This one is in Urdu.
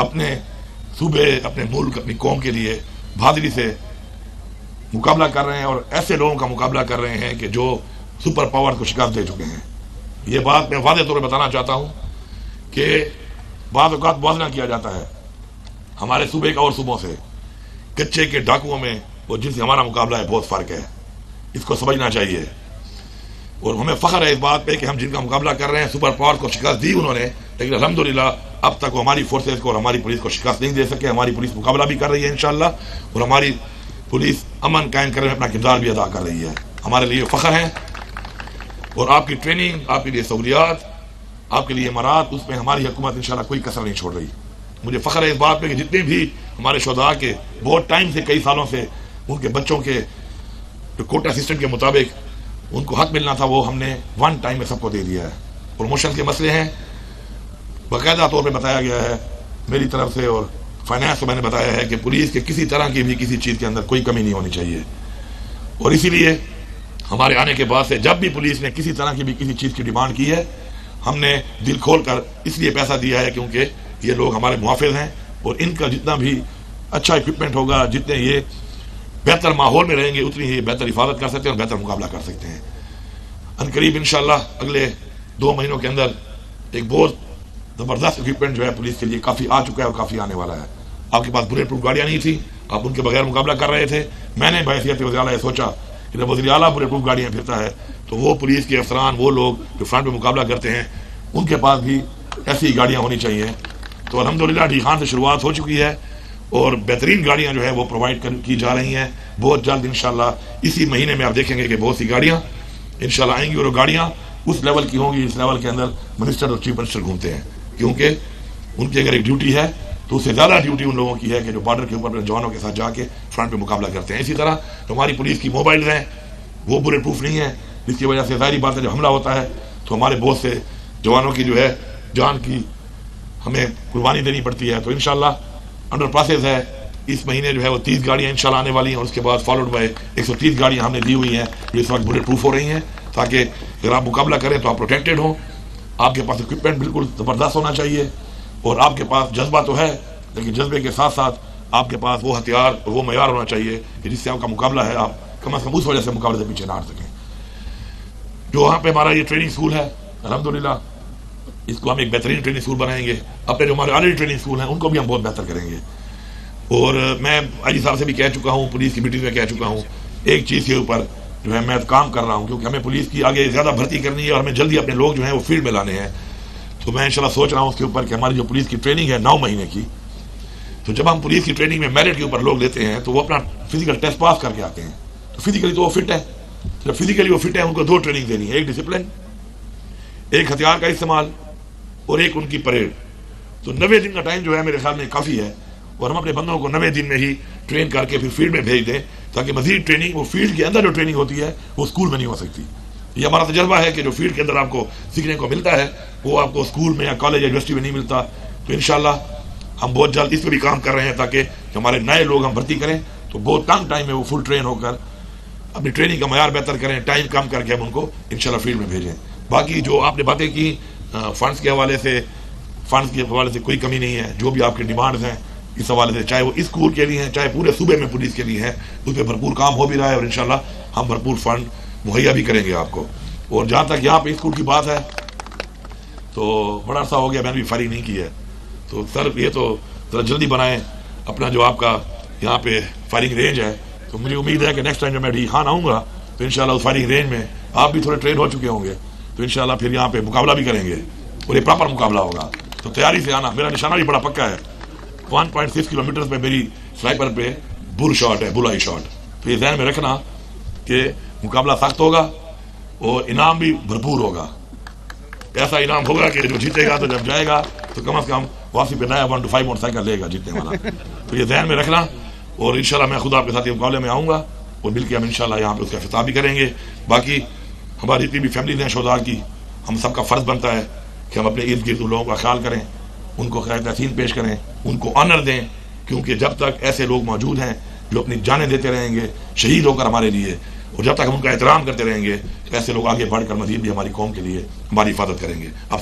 اپنے صوبے، اپنے ملک، اپنی قوم کے لیے بہادری سے مقابلہ کر رہے ہیں اور ایسے لوگوں کا مقابلہ کر رہے ہیں کہ جو سپر پاور کو شکست دے چکے ہیں۔ یہ بات میں واضح طور پہ بتانا چاہتا ہوں کہ بعض اوقات موازنہ کیا جاتا ہے ہمارے صوبے کا اور صوبوں سے، کچے کے ڈاکوؤں میں اور جن سے ہمارا مقابلہ ہے بہت فرق ہے، اس کو سمجھنا چاہیے۔ اور ہمیں فخر ہے اس بات پہ کہ ہم جن کا مقابلہ کر رہے ہیں سپر پاور کو شکست دی انہوں نے، لیکن الحمدللہ اب تک وہ ہماری فورسز کو اور ہماری پولیس کو شکست نہیں دے سکے۔ ہماری پولیس مقابلہ بھی کر رہی ہے انشاءاللہ، اور ہماری پولیس امن قائم کرنے میں اپنا کردار بھی ادا کر رہی ہے۔ ہمارے لیے فخر ہے، اور آپ کی ٹریننگ، آپ کے لیے سہولیات، آپ کے لیے امارات، اس میں ہماری حکومت انشاءاللہ کوئی کسر نہیں چھوڑ رہی۔ مجھے فخر ہے اس بات پہ کہ جتنے بھی ہمارے شہداء کے بہت ٹائم سے، کئی سالوں سے ان کے بچوں کے کوٹا سسٹم کے مطابق ان کو حق ملنا تھا، وہ ہم نے ون ٹائم میں سب کو دے دیا ہے۔ پروموشن کے مسئلے ہیں، باقاعدہ طور پہ بتایا گیا ہے میری طرف سے، اور فائنانس کو میں نے بتایا ہے کہ پولیس کے کسی طرح کی بھی کسی چیز کے اندر کوئی کمی نہیں ہونی چاہیے۔ اور اسی لیے ہمارے آنے کے بعد سے جب بھی پولیس نے کسی طرح کی بھی کسی چیز کی ڈیمانڈ کی ہے، ہم نے دل کھول کر اس لیے پیسہ دیا ہے کیونکہ یہ لوگ ہمارے محافظ ہیں، اور ان کا جتنا بھی اچھا اکوپمنٹ ہوگا، جتنے یہ بہتر ماحول میں رہیں گے، اتنی ہی بہتر حفاظت کر سکتے ہیں اور بہتر مقابلہ کر سکتے ہیں۔ عنقریب انشاءاللہ اگلے 2 مہینوں کے اندر ایک بہت زبردست اکوپمنٹ جو ہے پولیس کے لیے کافی آ چکا ہے اور کافی آنے والا ہے۔ آپ کے پاس بلیٹ پروف گاڑیاں نہیں تھی، آپ ان کے بغیر مقابلہ کر رہے تھے۔ میں نے بحیثیت وزیر اعلیٰ یہ سوچا کہ جب وزیر اعلیٰ بلیٹ پروف گاڑیاں پھرتا ہے تو وہ پولیس کے افسران، وہ لوگ جو فرنٹ پہ مقابلہ کرتے ہیں، ان کے پاس بھی ایسی گاڑیاں ہونی چاہیے۔ تو الحمدللہ ڈی خان سے شروعات ہو چکی ہے، اور بہترین گاڑیاں جو ہے وہ پرووائڈ کی جا رہی ہیں۔ بہت جلد انشاءاللہ اسی مہینے میں آپ دیکھیں گے کہ بہت سی گاڑیاں انشاءاللہ آئیں گی، اور وہ گاڑیاں اس لیول کی ہوں گی جس لیول کے اندر منسٹر اور چیف منسٹر گھومتے ہیں، کیونکہ ان کی اگر ایک ڈیوٹی ہے تو اس سے زیادہ ڈیوٹی ان لوگوں کی ہے کہ جو بارڈر کے اوپر اپنے جوانوں کے ساتھ جا کے فرنٹ پہ مقابلہ کرتے ہیں۔ اسی طرح ہماری پولیس کی موبائلز ہیں، وہ بلیٹ پروف نہیں ہیں، جس کی وجہ سے ظاہری بات ہے جب حملہ ہوتا ہے تو ہمارے بہت سے جوانوں کی جو ہے جان کی ہمیں قربانی دینی پڑتی ہے۔ تو انشاءاللہ انڈر پروسیس ہے، اس مہینے جو ہے وہ 30 گاڑیاں انشاءاللہ آنے والی ہیں، اور اس کے بعد فالوڈ بائی 130 گاڑیاں ہم نے دی ہوئی ہیں جو اس وقت بلیٹ پروف ہو رہی ہیں، تاکہ اگر آپ مقابلہ کریں تو آپ پروٹیکٹڈ ہوں۔ آپ کے پاس اکوپمنٹ بالکل زبردست ہونا چاہیے، اور آپ کے پاس جذبہ تو ہے، لیکن جذبے کے ساتھ ساتھ آپ کے پاس وہ ہتھیار، وہ معیار ہونا چاہیے کہ جس سے آپ کا مقابلہ ہے آپ کم از کم اس وجہ سے مقابلے سے پیچھے نہ ہٹ سکیں۔ جو وہاں پہ ہمارا یہ ٹریننگ اسکول ہے، الحمدللہ اس کو ہم ایک بہترین ٹریننگ اسکول بنائیں گے۔ اپنے جو ہمارے آلریڈی ٹریننگ اسکول ہیں ان کو بھی ہم بہت بہتر کریں گے۔ اور میں آئی جی صاحب سے بھی کہہ چکا ہوں، پولیس کی میٹنگ میں کہہ چکا ہوں، ایک چیز کے اوپر جو ہے میں کام کر رہا ہوں، کیونکہ ہمیں پولیس کی آگے زیادہ بھرتی کرنی ہے اور ہمیں جلدی اپنے لوگ جو ہیں وہ فیلڈ میں لانے ہیں۔ تو میں انشاءاللہ سوچ رہا ہوں اس کے اوپر کہ ہماری جو پولیس کی ٹریننگ ہے 9 مہینے کی، تو جب ہم پولیس کی ٹریننگ میں میرٹ کے اوپر لوگ لیتے ہیں تو وہ اپنا فزیکل ٹیسٹ پاس کر کے آتے ہیں، تو فزیکلی تو وہ فٹ ہے۔ جب فزیکلی وہ فٹ ہے ان کو 2 ٹریننگ دینی ہے، ایک ڈسپلن، ایک ہتھیار کا استعمال، اور ایک ان کی پریڈ۔ تو 90 دن کا ٹائم جو ہے میرے خیال میں کافی ہے، اور ہم اپنے بندوں کو 90 دن میں ہی ٹرین کر کے پھر فیلڈ میں بھیج دیں، تاکہ مزید ٹریننگ وہ فیلڈ کے اندر جو ٹریننگ ہوتی ہے وہ اسکول میں نہیں ہو سکتی۔ یہ ہمارا تجربہ ہے کہ جو فیلڈ کے اندر آپ کو سیکھنے کو ملتا ہے وہ آپ کو اسکول میں یا کالج یا یونیورسٹی میں نہیں ملتا۔ تو انشاءاللہ ہم بہت جلد اس پہ بھی کام کر رہے ہیں، تاکہ ہمارے نئے لوگ ہم بھرتی کریں تو بہت کم ٹائم میں وہ فل ٹرین ہو کر اپنی ٹریننگ کا معیار بہتر کریں، ٹائم کم کر کے ہم ان کو انشاءاللہ فیلڈ میں بھیجیں۔ باقی جو آپ نے باتیں کی فنڈز کے حوالے سے کوئی کمی نہیں ہے، جو بھی آپ کی ڈیمانڈز ہیں اس حوالے سے، چاہے وہ اس اسکول کے لیے ہیں چاہے پورے صوبے میں پولیس کے لیے ہیں، اس پہ بھرپور کام ہو بھی رہا ہے، اور انشاءاللہ ہم بھرپور فنڈ مہیا بھی کریں گے آپ کو۔ اور جہاں تک یہاں پہ اسکول کی بات ہے تو بڑا عرصہ ہو گیا میں نے بھی فائرنگ نہیں کی ہے، تو سر یہ تو ذرا جلدی بنائیں اپنا جو آپ کا یہاں پہ فائرنگ رینج ہے۔ تو مجھے امید ہے کہ نیکسٹ ٹائم جب میں ڈی خان آؤں گا تو انشاءاللہ اس فائرنگ رینج میں آپ بھی تھوڑے ٹرین ہو چکے ہوں گے، تو انشاءاللہ پھر یہاں پہ مقابلہ بھی کریں گے، اور یہ پراپر مقابلہ ہوگا۔ تو تیاری سے آنا، میرا نشانہ بھی بڑا پکا ہے، 1.6 کلومیٹر پہ میری سنائپر پہ بل شاٹ ہے، بلائی شاٹ۔ تو یہ ذہن میں رکھنا کہ مقابلہ سخت ہوگا اور انعام بھی بھرپور ہوگا۔ ایسا انعام ہوگا کہ جو جیتے گا تو جب جائے گا تو کم از کم واپسی پہ نیا 1 to 5 موٹر سائیکل لے گا جیتنے والا۔ تو یہ ذہن میں رکھنا، اور انشاءاللہ میں خود آپ کے ساتھ یہ مقابلے میں آؤں گا، اور مل کے ہم انشاءاللہ یہاں پہ اس کا افتتاح بھی کریں گے۔ باقی ہماری جتنی بھی فیملیز ہیں شہداء کی، ہم سب کا فرض بنتا ہے کہ ہم اپنے ارد گرد لوگوں کا خیال کریں، ان کو خیر تحسین پیش کریں، ان کو آنر دیں، کیونکہ جب تک ایسے لوگ موجود ہیں جو اپنی جانیں دیتے رہیں گے شہید ہو کر ہمارے لیے، اور جب تک ہم ان کا احترام کرتے رہیں گے تو ایسے لوگ آگے بڑھ کر مزید بھی ہماری قوم کے لیے ہماری حفاظت کریں گے۔ آپ